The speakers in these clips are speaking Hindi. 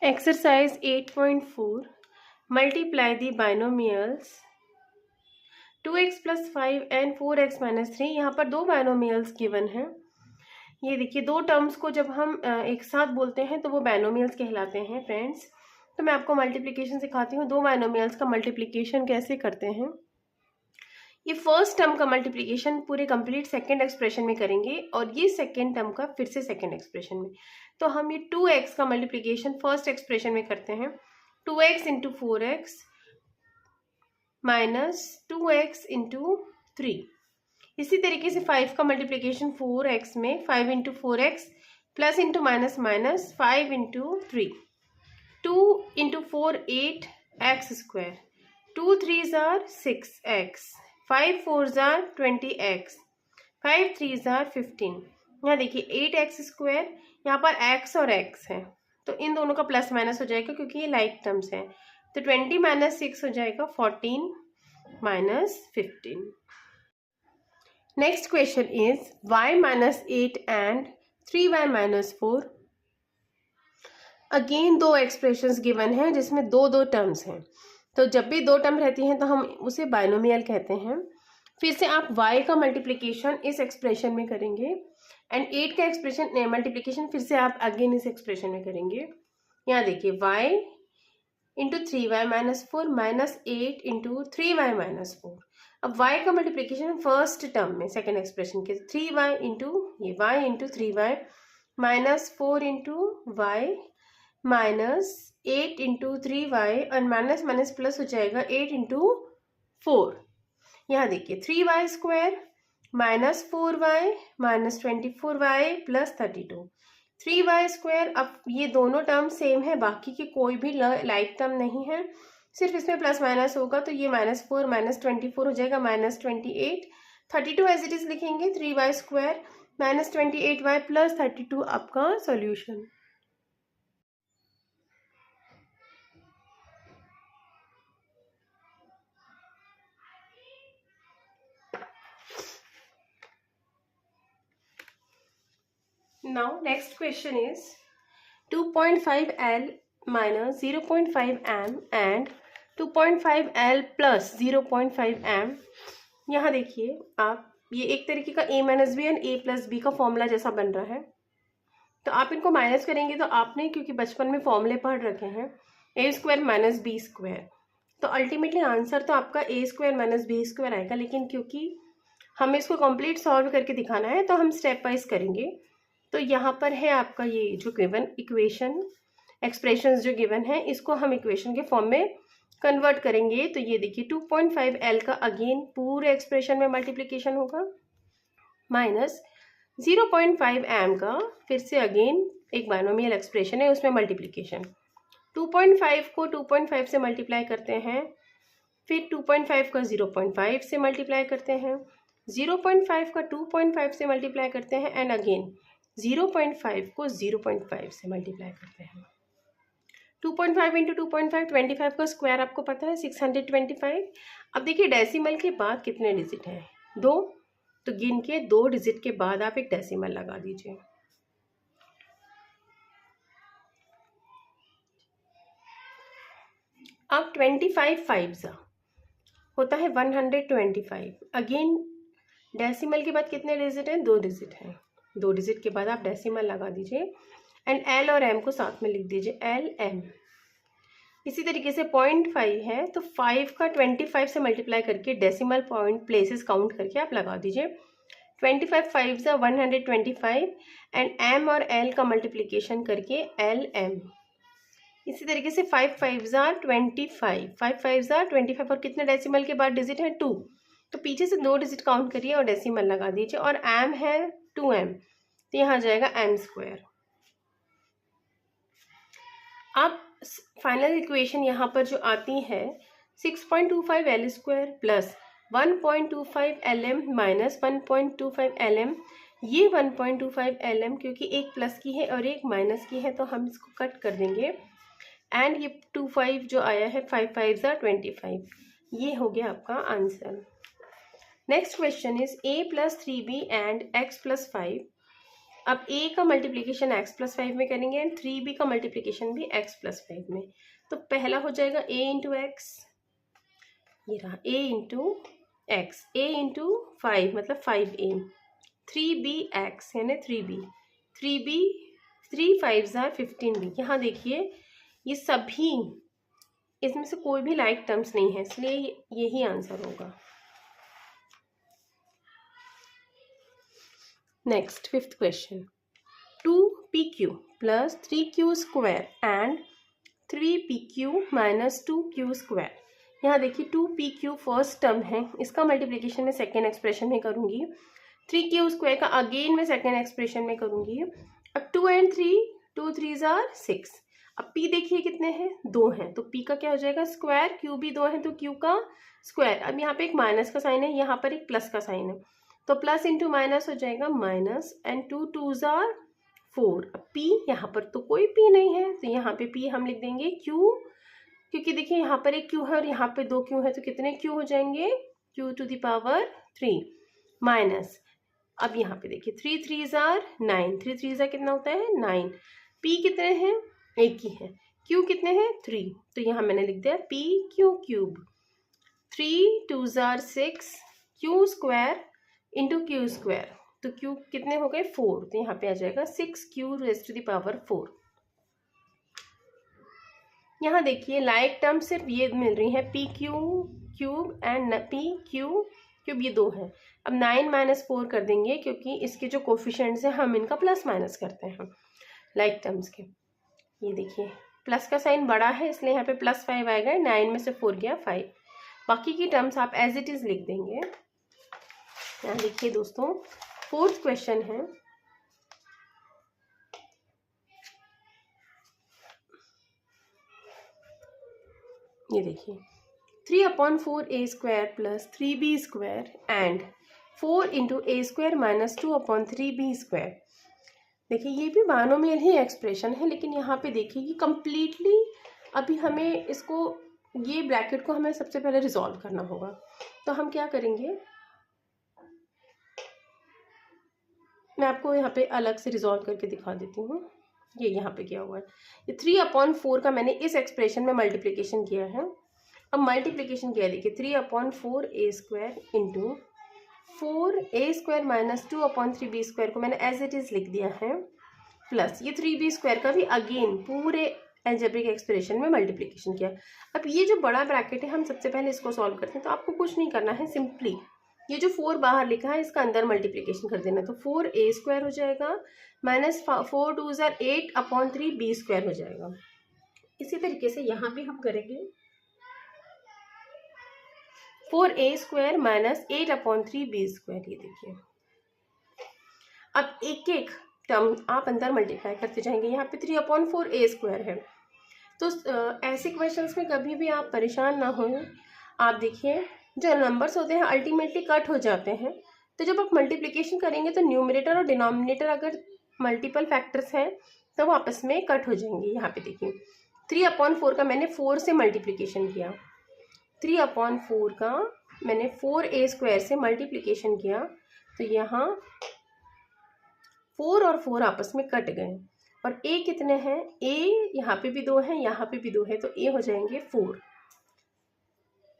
Exercise 8.4 multiply the binomials 2x plus 5 and 4x minus 3। यहाँ पर दो बाइनोमियल्स गिवन हैं। ये देखिए दो टर्म्स को जब हम एक साथ बोलते हैं तो वो बाइनोमियल्स कहलाते हैं फ्रेंड्स। तो मैं आपको मल्टीप्लिकेशन सिखाती हूँ। दो बाइनोमियल्स का मल्टीप्लिकेशन कैसे करते हैं। ये फर्स्ट टर्म का मल्टीप्लिकेशन पूरे कंप्लीट सेकंड एक्सप्रेशन में करेंगे और ये सेकंड टर्म का फिर से सेकंड एक्सप्रेशन में। तो हम ये 2x का मल्टीप्लिकेशन फर्स्ट एक्सप्रेशन में करते हैं। 2x into 4x minus 2x into 3। इसी तरीके से 5 का मल्टीप्लिकेशन 4x में 5 into 4x plus into minus minus 5 into 3। 2 into 4 8 x square. 2 3s are 6x। 5 4s are 20x। 5 3s are 15। यहाँ देखिए 8x स्क्वायर, यहाँ पर x और x है तो इन दोनों का प्लस माइनस हो जाएगा क्योंकि ये लाइक टर्म्स हैं। तो 20 माइनस 6 हो जाएगा 14 minus 15। Next question is y minus 8 and 3y minus 4। Again दो एक्सप्रेशंस गिवन हैं जिसमें दो दो टर्म्स हैं। तो जब भी दो टर्म रहती हैं तो हम उसे बाइनोमियल कहते हैं। फिर से आप y का मल्टीप्लिकेशन इस एक्सप्रेशन में करेंगे एंड 8 का एक्सप्रेशन मल्टीप्लिकेशन फिर से आप अगेन इस एक्सप्रेशन में करेंगे। यहाँ देखिए y into 3y minus 4 minus 8 into 3y minus 4। अब y का मल्टीप्लिकेशन फर्स्ट टर्म में सेकेंड एक्सप्रेशन के 3y इंटू ये y into 3y minus 4 into y minus 8 into 3y और माइनस माइनस प्लस हो जाएगा 8 इंटू 4। यहाँ देखिए 3y square minus 4y minus 24y plus 32। 3y square. अब ये दोनों टर्म सेम है, बाकी के कोई भी लाइक टर्म नहीं है, सिर्फ इसमें प्लस माइनस होगा तो ये माइनस 4 माइनस 24 हो जाएगा माइनस 28। 32 एज इट इज लिखेंगे। 3y square minus 28y plus 32 आपका solution. Now next question is 2.5L minus 0.5 m and 2.5L plus 0.5 m। यहाँ देखिए आप ये एक तरीके का a minus b and a plus b का फॉर्मूला जैसा बन रहा है। तो आप इनको माइनस करेंगे तो आपने क्योंकि बचपन में फॉर्मूले पढ़ रखे हैं a square minus b square, तो अल्टीमेटली आंसर तो आपका a square minus b square आएगा। लेकिन क्योंकि हमें इसको कंप्लीट सॉल्व करके दिखाना है तो हम स्टेप वाइज करेंगे। तो यहाँ पर है आपका ये जो गिवन इक्वेशन एक्सप्रेशंस जो गिवन है इसको हम इक्वेशन के फॉर्म में कन्वर्ट करेंगे। तो ये देखिए 2.5L का अगेन पूरे एक्सप्रेशन में मल्टीप्लिकेशन होगा माइनस 0.5 m का फिर से अगेन एक बाइनोमियल एक्सप्रेशन है उसमें मल्टीप्लिकेशन। 2.5 को 2.5 से मल्टीप्लाई करते हैं, फिर 2.5 का 0.5 से मल्टीप्लाई करते हैं, 0.5 का 2.5 से मल्टीप्लाई करते हैं एंड अगेन 0.5 को 0.5 से मल्टीप्लाई करते हैं। 2.5 इंटू 2.5 25 का स्क्वायर आपको पता है 625। अब देखिए डेसिमल के बाद कितने डिजिट हैं, दो, तो गिन के दो डिजिट के बाद आप एक डेसिमल लगा दीजिए। अब 25 5 होता है 125। अगेन डेसिमल के बाद कितने डिजिट हैं, दो डिजिट हैं, दो डिजिट के बाद आप डेसिमल लगा दीजिए एंड एल और एम को साथ में लिख दीजिए एल एम। इसी तरीके से 0.5 है तो 5 का 25 से मल्टीप्लाई करके डेसिमल पॉइंट प्लेसेस काउंट करके आप लगा दीजिए। 25 5 125 एंड एम और एल का मल्टीप्लिकेशन करके एल एम। इसी तरीके से 5 5 25 5 5 25 और कितने डेसिमल के बाद डिजिट है 2, तो पीछे से दो डिजिट काउंट करिए और डेसिमल लगा दीजिए और एम है 2m तो यहाँ आ जाएगा m स्क्वायर। अब फाइनल इक्वेशन यहाँ पर जो आती है 6.25 L square plus 1.25 LM minus 1.25 LM। ये 1.25 LM क्योंकि एक प्लस की है और एक माइनस की है तो हम इसको कट कर देंगे एंड ये 25 जो आया है 5 5 25। ये हो गया आपका answer. Next question is a plus 3b and x plus 5। अब a का मल्टीप्लिकेशन x प्लस 5 में करेंगे एंड 3b का मल्टीप्लिकेशन भी x प्लस 5 में। तो पहला हो जाएगा a इंटू एक्स, ये रहा a into x, a into 5 मतलब 5a, 3bx यानी 3b, 3b 3 5 15b। यहाँ देखिए ये सभी, इसमें से कोई भी लाइक टर्म्स नहीं है, इसलिए यही आंसर होगा। Next fifth question, 2pq plus 3q square and 3pq minus 2q square. यहाँ देखिए 2pq फर्स्ट टर्म है, इसका मल्टीप्लिकेशन मैं सेकेंड एक्सप्रेशन में करूँगी। 3q स्क्वायर का अगेन मैं सेकेंड एक्सप्रेशन में करूँगी। अब 2 एंड 3, 2 3 आर 6। अब p देखिए कितने हैं, 2 हैं, तो p का क्या हो जाएगा स्क्वायर, q भी 2 है तो q का स्क्वायर। अब यहाँ पे एक माइनस का साइन है, यहाँ पर एक प्लस का साइन है, तो प्लस इंटू माइनस हो जाएगा माइनस एंड 2 2 आर 4। अब p यहाँ पर तो कोई p नहीं है, तो यहाँ पे p हम लिख देंगे q, क्योंकि देखिए यहाँ पर एक q है और यहाँ पे 2 q है, तो कितने q हो जाएंगे, q to the power 3 minus, अब यहाँ पे देखिए 3 3 आर 9, 3 3 कितना होता है 9, p कितने हैं, एक ही है, q कितने हैं 3, तो यहाँ मैंने लिख दिया p q cube, 3 2 are 6, q square into q square, तो q कितने हो गए 4, तो यहाँ पे आ जाएगा 6q rays to the power 4। यहाँ देखिए लाइक टर्म सिर्फ ये मिल रही है, P Q cube and P Q cube, ये 2 है। अब 9 माइनस 4 कर देंगे, क्योंकि इसके जो कोफिशिएंट्स हैं हम इनका प्लस माइनस करते हैं लाइक टर्म्स के। ये देखिए प्लस का साइन बड़ा है, इसलिए यहाँ पे प्लस 5 आएगा, 9 में से 4 गया 5, बाकी की टर्म्स आप एज इट इज़ लिख देंगे। यहाँ देखिए दोस्तों फोर्थ क्वेश्चन है, ये देखिए 3/4a square plus 3b square and 4 into A square minus 2/3b square. देखिए ये भी बायनोमियल ही एक्सप्रेशन है, लेकिन यहाँ पे देखिए ये कम्प्लीटली अभी हमें इसको, ये ब्रैकेट को हमें सबसे पहले रिजॉल्व करना होगा। तो हम क्या करेंगे, मैं आपको यहाँ पे अलग से रिजॉल्व करके दिखा देती हूँ। ये यहाँ पे क्या हुआ है, ये 3/4 का मैंने इस एक्सप्रेशन में मल्टीप्लिकेशन किया है। अब मल्टीप्लिकेशन किया देखिए 3/4a square into 4a square minus 2/3b square को मैंने एज इट इज़ लिख दिया है, प्लस ये 3b स्क्वायर का भी अगेन पूरे एल्जेब्रिक एक्सप्रेशन में मल्टीप्लिकेशन किया। अब ये जो बड़ा ब्रैकेट है हम सबसे पहले इसको सॉल्व करते हैं, तो आपको कुछ नहीं करना है, सिंपली ये जो 4 बाहर लिखा है इसका अंदर मल्टीप्लिकेशन कर देना, तो 4a स्क्वायर हो जाएगा माइनस 4 2 8/3b स्क्वायर हो जाएगा। इसी तरीके से यहाँ भी हम करेंगे 4a square minus 8/3b square. ये देखिए अब एक एक टर्म आप अंदर मल्टीप्लाई करते जाएंगे। यहाँ पे 3/4a स्क्वायर है, तो ऐसे क्वेश्चंस में कभी भी आप परेशान ना हो। आप देखिए जो नंबर्स होते हैं अल्टीमेटली कट हो जाते हैं, तो जब आप मल्टीप्लिकेशन करेंगे तो न्यूमरेटर और डिनोमिनेटर अगर मल्टीपल फैक्टर्स हैं तो वो आपस में कट हो जाएंगे। यहाँ पे देखिए 3/4 का मैंने 4 से मल्टीप्लिकेशन किया, 3/4 का मैंने 4a स्क्वायर से मल्टीप्लिकेशन किया, तो यहाँ 4 और 4 आपस में कट गए, और a कितने हैं, a यहाँ पे भी 2 है, यहाँ पे भी 2 है, तो a हो जाएंगे 4।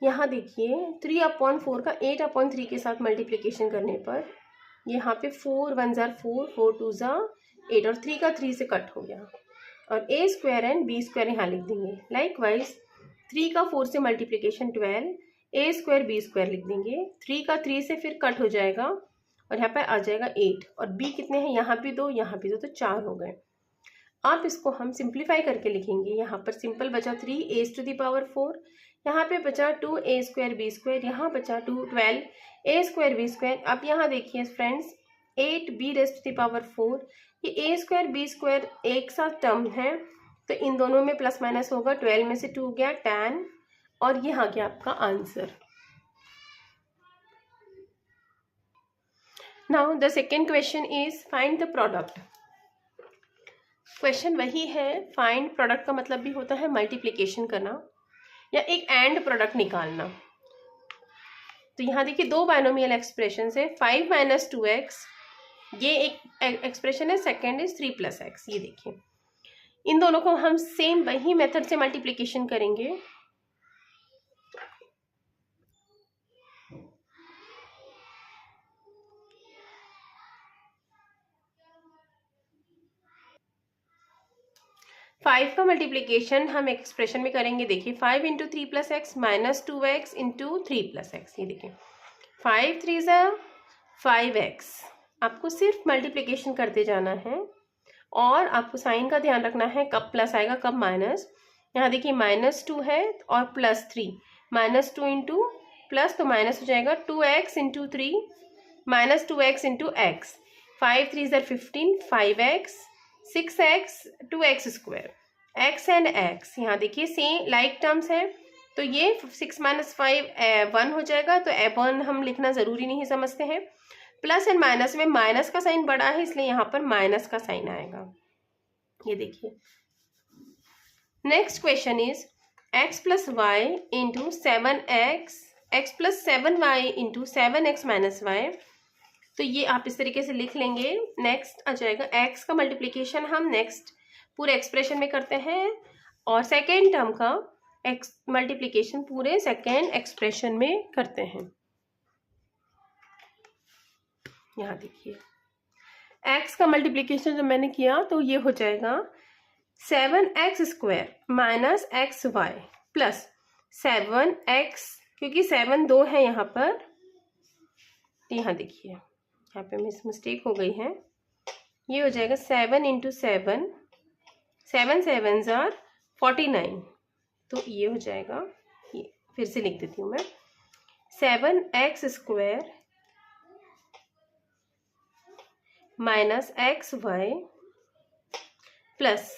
यहाँ देखिए 3/4 का 8/3 के साथ मल्टीप्लिकेशन करने पर यहाँ पे 4 1 4 4 2 8 और 3 का 3 से कट हो गया, और a square and b square यहाँ लिख देंगे। लाइकवाइज 3 का 4 से multiplication 12, a square b square लिख देंगे, 3 का 3 से फिर कट हो जाएगा और यहाँ पर आ जाएगा 8, और b कितने हैं, यहाँ भी 2 यहाँ भी 2, तो 4 हो गए। आप इसको हम सिंप्लीफाई करके लिखेंगे, यहाँ पर सिंपल बचा 3a टू द पावर 4, यहाँ पे बचा 2a स्क्वायर b स्क्वायर, यहाँ बचा 12a स्क्वायर b स्क्वायर। अब यहाँ देखिए friends 8b raise to the power 4, ये a स्क्वायर b स्क्वायर एक साथ टर्म है, तो इन दोनों में प्लस माइनस होगा, 12 में से 2 गया 10, और ये आ गया आपका answer. Now the second question is find the product. Question वही है, फाइंड प्रोडक्ट का मतलब भी होता है मल्टीप्लिकेशन करना या एक एंड प्रोडक्ट निकालना। तो यहाँ देखिए 2 बाइनोमियल एक्सप्रेशन है, 5 - 2x ये एक एक्सप्रेशन है, सेकेंड इज 3 + x। ये देखिए इन दोनों को हम सेम वही मेथड से मल्टीप्लिकेशन करेंगे। फाइव का मल्टीप्लिकेशन हम एक्सप्रेशन में करेंगे। देखिए 5 × 3 + x माइनस 2x × 3 + x। ये देखिए 5 3 = 5x। आपको सिर्फ मल्टीप्लिकेशन करते जाना है और आपको साइन का ध्यान रखना है, कब प्लस आएगा कब माइनस। यहाँ देखिए -2 है और +3, -2 × प्लस तो माइनस हो जाएगा 2x × 3 -2x × x। 5 3 = 15, 5x 6x 2x²। x and x यहाँ देखिए सेम लाइक टर्म्स है, तो ये 6 - 5 1 हो जाएगा। तो 1 हम लिखना ज़रूरी नहीं समझते हैं। प्लस एंड माइनस में माइनस का साइन बड़ा है, इसलिए यहाँ पर माइनस का साइन आएगा। ये देखिए next question is x + y × 7x, x + 7y × 7x - y। तो ये आप इस तरीके से लिख लेंगे। नेक्स्ट आ जाएगा x का मल्टीप्लिकेशन हम नेक्स्ट पूरे एक्सप्रेशन में करते हैं और सेकेंड टर्म का x मल्टीप्लिकेशन पूरे सेकेंड एक्सप्रेशन में करते हैं। यहाँ देखिए x का मल्टीप्लिकेशन जब मैंने किया तो ये हो जाएगा 7x² - xy प्लस 7x, क्योंकि 7 2 है यहाँ पर। यहाँ देखिए यहाँ पे मिस्टेक हो गई है। ये हो जाएगा 7 × 7, 7 7s are 49। तो ये हो जाएगा, ये फिर से लिख देती हूँ मैं, 7x² - xy प्लस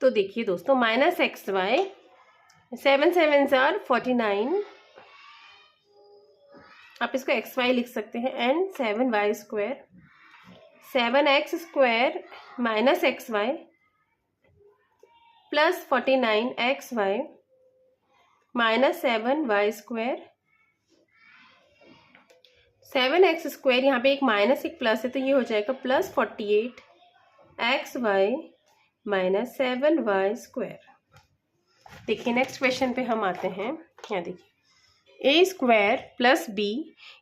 तो देखिए दोस्तों -xy, 7 7s are 49, आप इसको xy लिख सकते हैं, and 7y² 7x² - xy plus 49xy - 7y²। 7x² यहाँ पे एक माइनस एक प्लस है, तो ये हो जाएगा प्लस 48xy - 7y²। देखिए नेक्स्ट क्वेश्चन पे हम आते हैं। यहाँ देखिए a² + b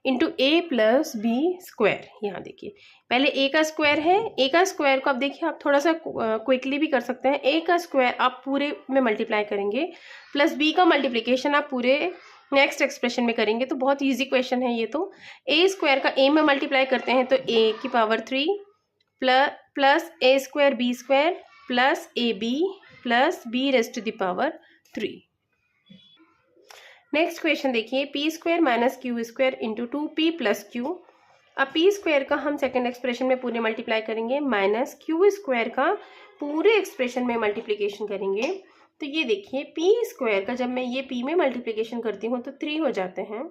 × a + b²। यहाँ देखिए पहले a का स्क्वायर है, a का स्क्वायर को आप देखिए आप थोड़ा सा क्विकली भी कर सकते हैं। a का स्क्वायर आप पूरे में मल्टीप्लाई करेंगे प्लस b का मल्टीप्लिकेशन आप पूरे नेक्स्ट एक्सप्रेशन में करेंगे। तो बहुत इजी क्वेश्चन है ये। तो a² का a में मल्टीप्लाई करते हैं तो a³ plus a² b² plus ab plus b⁻³ next question देखिए p² - q² × 2p + q। अब p² का हम सेकेंड एक्सप्रेशन में पूरे मल्टीप्लाई करेंगे, -q² का पूरे एक्सप्रेशन में मल्टीप्लिकेशन करेंगे। तो ये देखिए p² का जब मैं ये p में मल्टीप्लिकेशन करती हूँ तो 3 हो जाते हैं,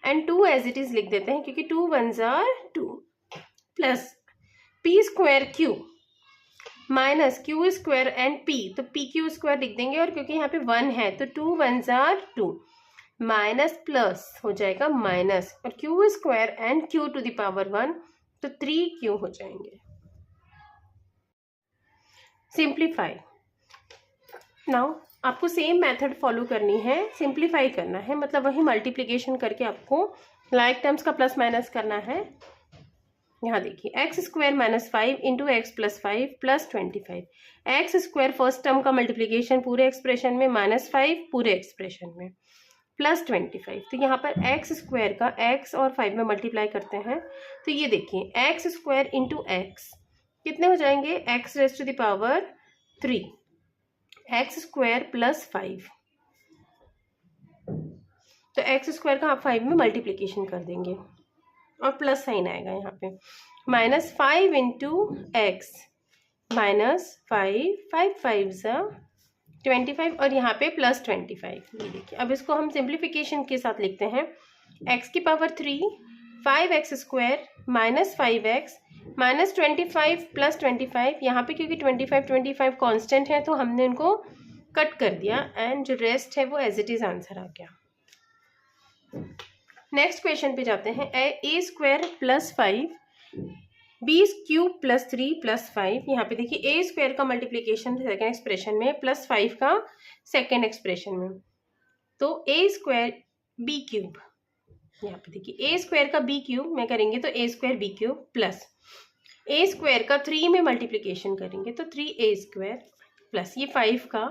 एंड 2 एज इट इज लिख देते हैं क्योंकि 2 1s are 2, plus p² q - q² and p, तो pq² लिख देंगे, और क्योंकि यहाँ पे 1 है तो 2 1s are 2, माइनस प्लस हो जाएगा माइनस, और q² एंड q⁻1 तो 3q हो जाएंगे। सिंप्लीफाई। नाउ आपको सेम मेथड फॉलो करनी है, सिंप्लीफाई करना है, मतलब वही मल्टीप्लिकेशन करके आपको लाइक टर्म्स का प्लस माइनस करना है। यहाँ देखिए x² - 5 × x + 5 + 25। x² first term का मल्टीप्लिकेशन पूरे एक्सप्रेशन में, -5 पूरे एक्सप्रेशन में, प्लस 25। तो यहाँ पर x² का x और 5 में मल्टीप्लाई करते हैं तो ये देखिए x² × x कितने हो जाएंगे, x⁻³ x² प्लस 5। तो x² का आप 5 में मल्टीप्लिकेशन कर देंगे और प्लस साइन आएगा यहाँ पे, -5 × x -5 5 5s are 25, और यहाँ पे प्लस 25। ये देखिए अब इसको हम सिंप्लीफिकेशन के साथ लिखते हैं, x⁻³ 5x² - 5x -25 + 25, यहाँ पे क्योंकि 25 कांस्टेंट है तो हमने उनको कट कर दिया एंड जो रेस्ट है वो एज इट इज आंसर आ गया। नेक्स्ट क्वेश्चन पे जाते हैं। a² + 5 b³ + 3 + 5। यहाँ पे देखिए a² का मल्टीप्लीकेशन सेकेंड एक्सप्रेशन में +5 का सेकेंड एक्सप्रेशन में, तो a² b³ यहाँ पे देखिए a² का b³ में करेंगे तो a² b³ प्लस a² का 3 में मल्टीप्लीकेशन करेंगे तो 3a² प्लस ये 5 का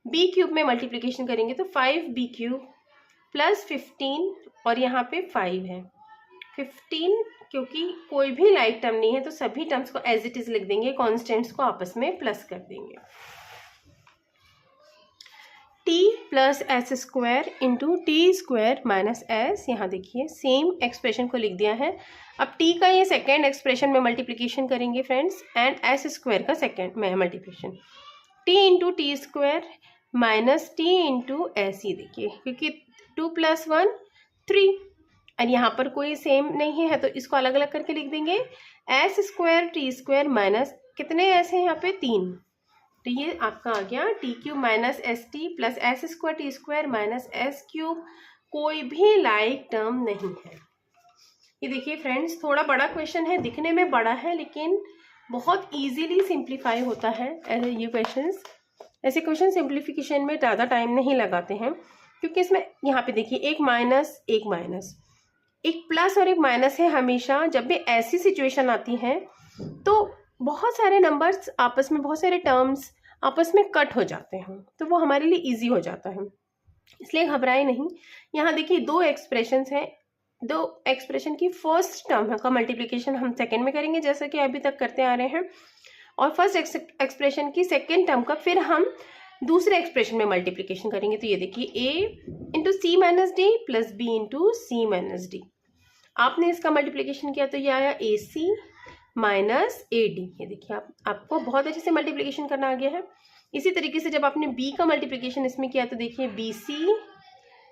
b³ में मल्टीप्लीकेशन करेंगे तो 5b³ प्लस 15 और यहाँ पे 5 है 15, क्योंकि कोई भी लाइक टर्म नहीं है तो सभी टर्म्स को एज इट इज लिख देंगे, कॉन्स्टेंट्स को आपस में प्लस कर देंगे। t + s² into t² - s, यहाँ देखिए सेम एक्सप्रेशन को लिख दिया है। अब t का ये सेकेंड एक्सप्रेशन में मल्टीप्लीकेशन करेंगे फ्रेंड्स एंड s² का सेकेंड में multiplication, t into t² minus t into s, ये देखिए क्योंकि 2 + 1 3 और यहाँ पर कोई सेम नहीं है तो इसको अलग अलग करके लिख देंगे। s² t² माइनस कितने s हैं यहाँ पे 3, तो ये आपका आ गया t³ - st plus s² t² minus s³। कोई भी लाइक टर्म नहीं है। ये देखिए फ्रेंड्स थोड़ा बड़ा क्वेश्चन है, दिखने में बड़ा है लेकिन बहुत इजीली सिंप्लीफाई होता है। ये क्वेश्चंस, ऐसे क्वेश्चन सिंप्लीफिकेशन में ज़्यादा टाइम नहीं लगाते हैं क्योंकि इसमें यहाँ पे देखिए एक माइनस एक प्लस और एक माइनस है। हमेशा जब भी ऐसी सिचुएशन आती है तो बहुत सारे नंबर्स आपस में, बहुत सारे टर्म्स आपस में कट हो जाते हैं तो वो हमारे लिए इजी हो जाता है, इसलिए घबराए नहीं। यहाँ देखिए दो एक्सप्रेशंस हैं, दो एक्सप्रेशन की फर्स्ट टर्म का मल्टीप्लिकेशन हम सेकेंड में करेंगे जैसा कि अभी तक करते आ रहे हैं, और फर्स्ट एक्सप्रेशन की सेकेंड टर्म का फिर हम दूसरे एक्सप्रेशन में मल्टीप्लिकेशन करेंगे। तो ये देखिए a into c minus d plus b into c minus d. आपने इसका मल्टीप्लिकेशन किया तो ये आया ac माइनस ad। ये देखिए आपको बहुत अच्छे से मल्टीप्लिकेशन करना आ गया है। इसी तरीके से जब आपने b का मल्टीप्लिकेशन इसमें किया तो देखिए bc,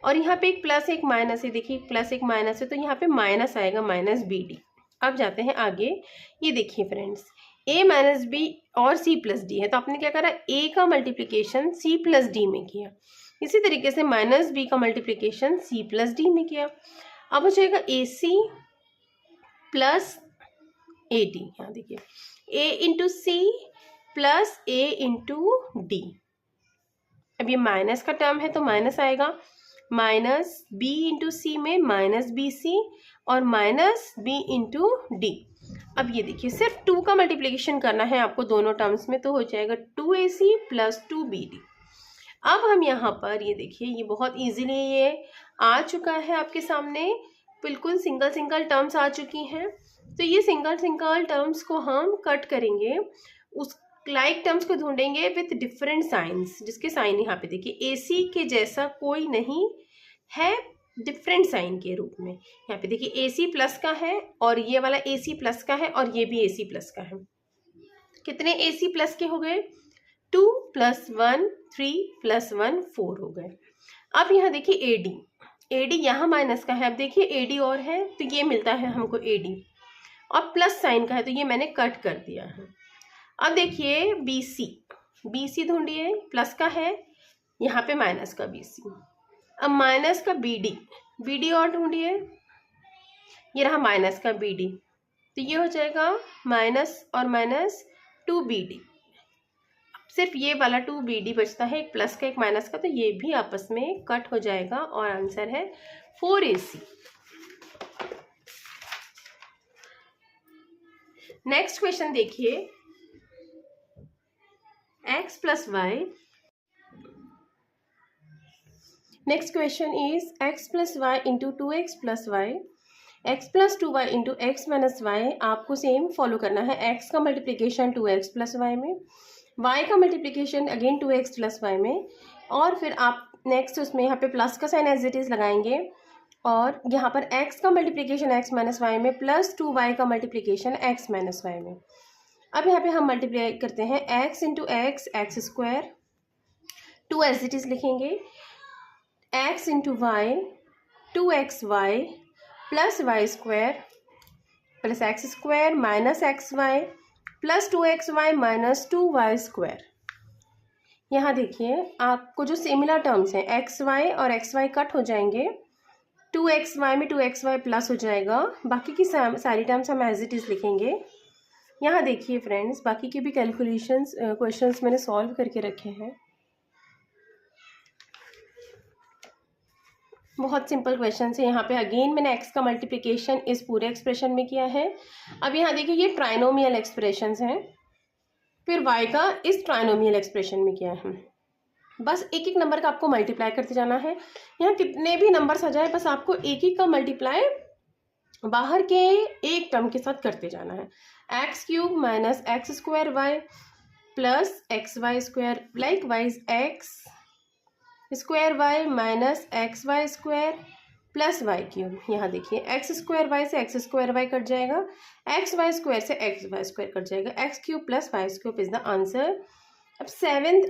और यहाँ पे एक प्लस एक माइनस है, देखिए प्लस एक माइनस है तो यहाँ पे माइनस आएगा माइनस bd। अब जाते हैं आगे। ये देखिए फ्रेंड्स a माइनस b और c प्लस d है तो आपने क्या करा, a का मल्टीप्लिकेशन c प्लस d में किया। इसी तरीके से माइनस b का मल्टीप्लिकेशन c प्लस d में किया। अब हो जाएगा ac प्लस ad। यहाँ देखिए a into c plus a into d. अब ये माइनस का टर्म है तो माइनस आएगा, माइनस b इंटू सी में माइनस बी सी और माइनस b इंटू डी। अब ये देखिए सिर्फ 2 का मल्टीप्लिकेशन करना है आपको दोनों टर्म्स में तो हो जाएगा 2ac प्लस 2bd। अब हम यहाँ पर ये देखिए ये बहुत इजीली ये आ चुका है आपके सामने, बिल्कुल सिंगल टर्म्स आ चुकी हैं। तो ये सिंगल टर्म्स को हम कट करेंगे, उस लाइक टर्म्स को ढूंढेंगे विथ डिफरेंट साइंस, जिसके साइन यहाँ पे देखिए AC के जैसा कोई नहीं है, डिफरेंट साइन के रूप में। यहाँ पे देखिए AC प्लस का है और ये वाला AC प्लस का है और ये भी AC प्लस का है। कितने AC प्लस के हो गए, 2 + 1 3 + 1 4 हो गए। अब यहाँ देखिए AD यहाँ माइनस का है, अब देखिए AD और है तो ये मिलता है हमको AD, और प्लस साइन का है तो ये मैंने कट कर दिया है। अब देखिए BC ढूंढिए, प्लस का है यहाँ पे माइनस का BC। अब माइनस का BD और ढूंढिए, ये रहा माइनस का BD, तो ये हो जाएगा माइनस और माइनस 2BD। सिर्फ ये वाला 2BD बचता है, एक प्लस का एक माइनस का, तो ये भी आपस में कट हो जाएगा और आंसर है 4AC। नेक्स्ट क्वेश्चन देखिए, x + y। Next question is x + y into 2x + y, x + 2y into x - y। आपको सेम फॉलो करना है, x का मल्टीप्लिकेशन 2x + y में, y का मल्टीप्लिकेशन अगेन 2x + y में, और फिर आप नेक्स्ट उसमें यहाँ पे प्लस का साइन एज इट इज लगाएंगे, और यहाँ पर x का मल्टीप्लिकेशन x - y में प्लस 2y का मल्टीप्लिकेशन x - y में। अब यहाँ पे हम मल्टीप्लाई करते हैं x into x² 2 as it is लिखेंगे, x into y 2xy plus y² plus x square minus x y plus 2xy minus 2y²। यहाँ देखिए आपको जो सिमिलर टर्म्स हैं एक्स वाई और एक्स वाई कट हो जाएंगे, 2xy में 2xy प्लस हो जाएगा, बाकी की सारी टर्म्स हम एज इट इज़ लिखेंगे। यहाँ देखिए फ्रेंड्स, बाकी के भी कैलकुलेशंस क्वेश्चंस मैंने सॉल्व करके रखे हैं। बहुत सिंपल क्वेश्चन है। यहाँ पे अगेन मैंने एक्स का मल्टीप्लिकेशन इस पूरे एक्सप्रेशन में किया है। अब यहाँ देखिए ये ट्राइनोमियल एक्सप्रेशंस हैं, फिर y का इस ट्राइनोमियल एक्सप्रेशन में किया है। बस एक एक नंबर का आपको मल्टीप्लाई करते जाना है। यहाँ कितने भी नंबर्स आ जाए बस आपको एक एक का मल्टीप्लाई बाहर के एक टर्म के साथ करते जाना है। x³ minus x² y plus xy² like wise x² y minus xy² plus y³ यहाँ देखिए x² y से x² y कट जाएगा, xy² से xy² कट जाएगा, x³ plus y³ is the answer. अब 7th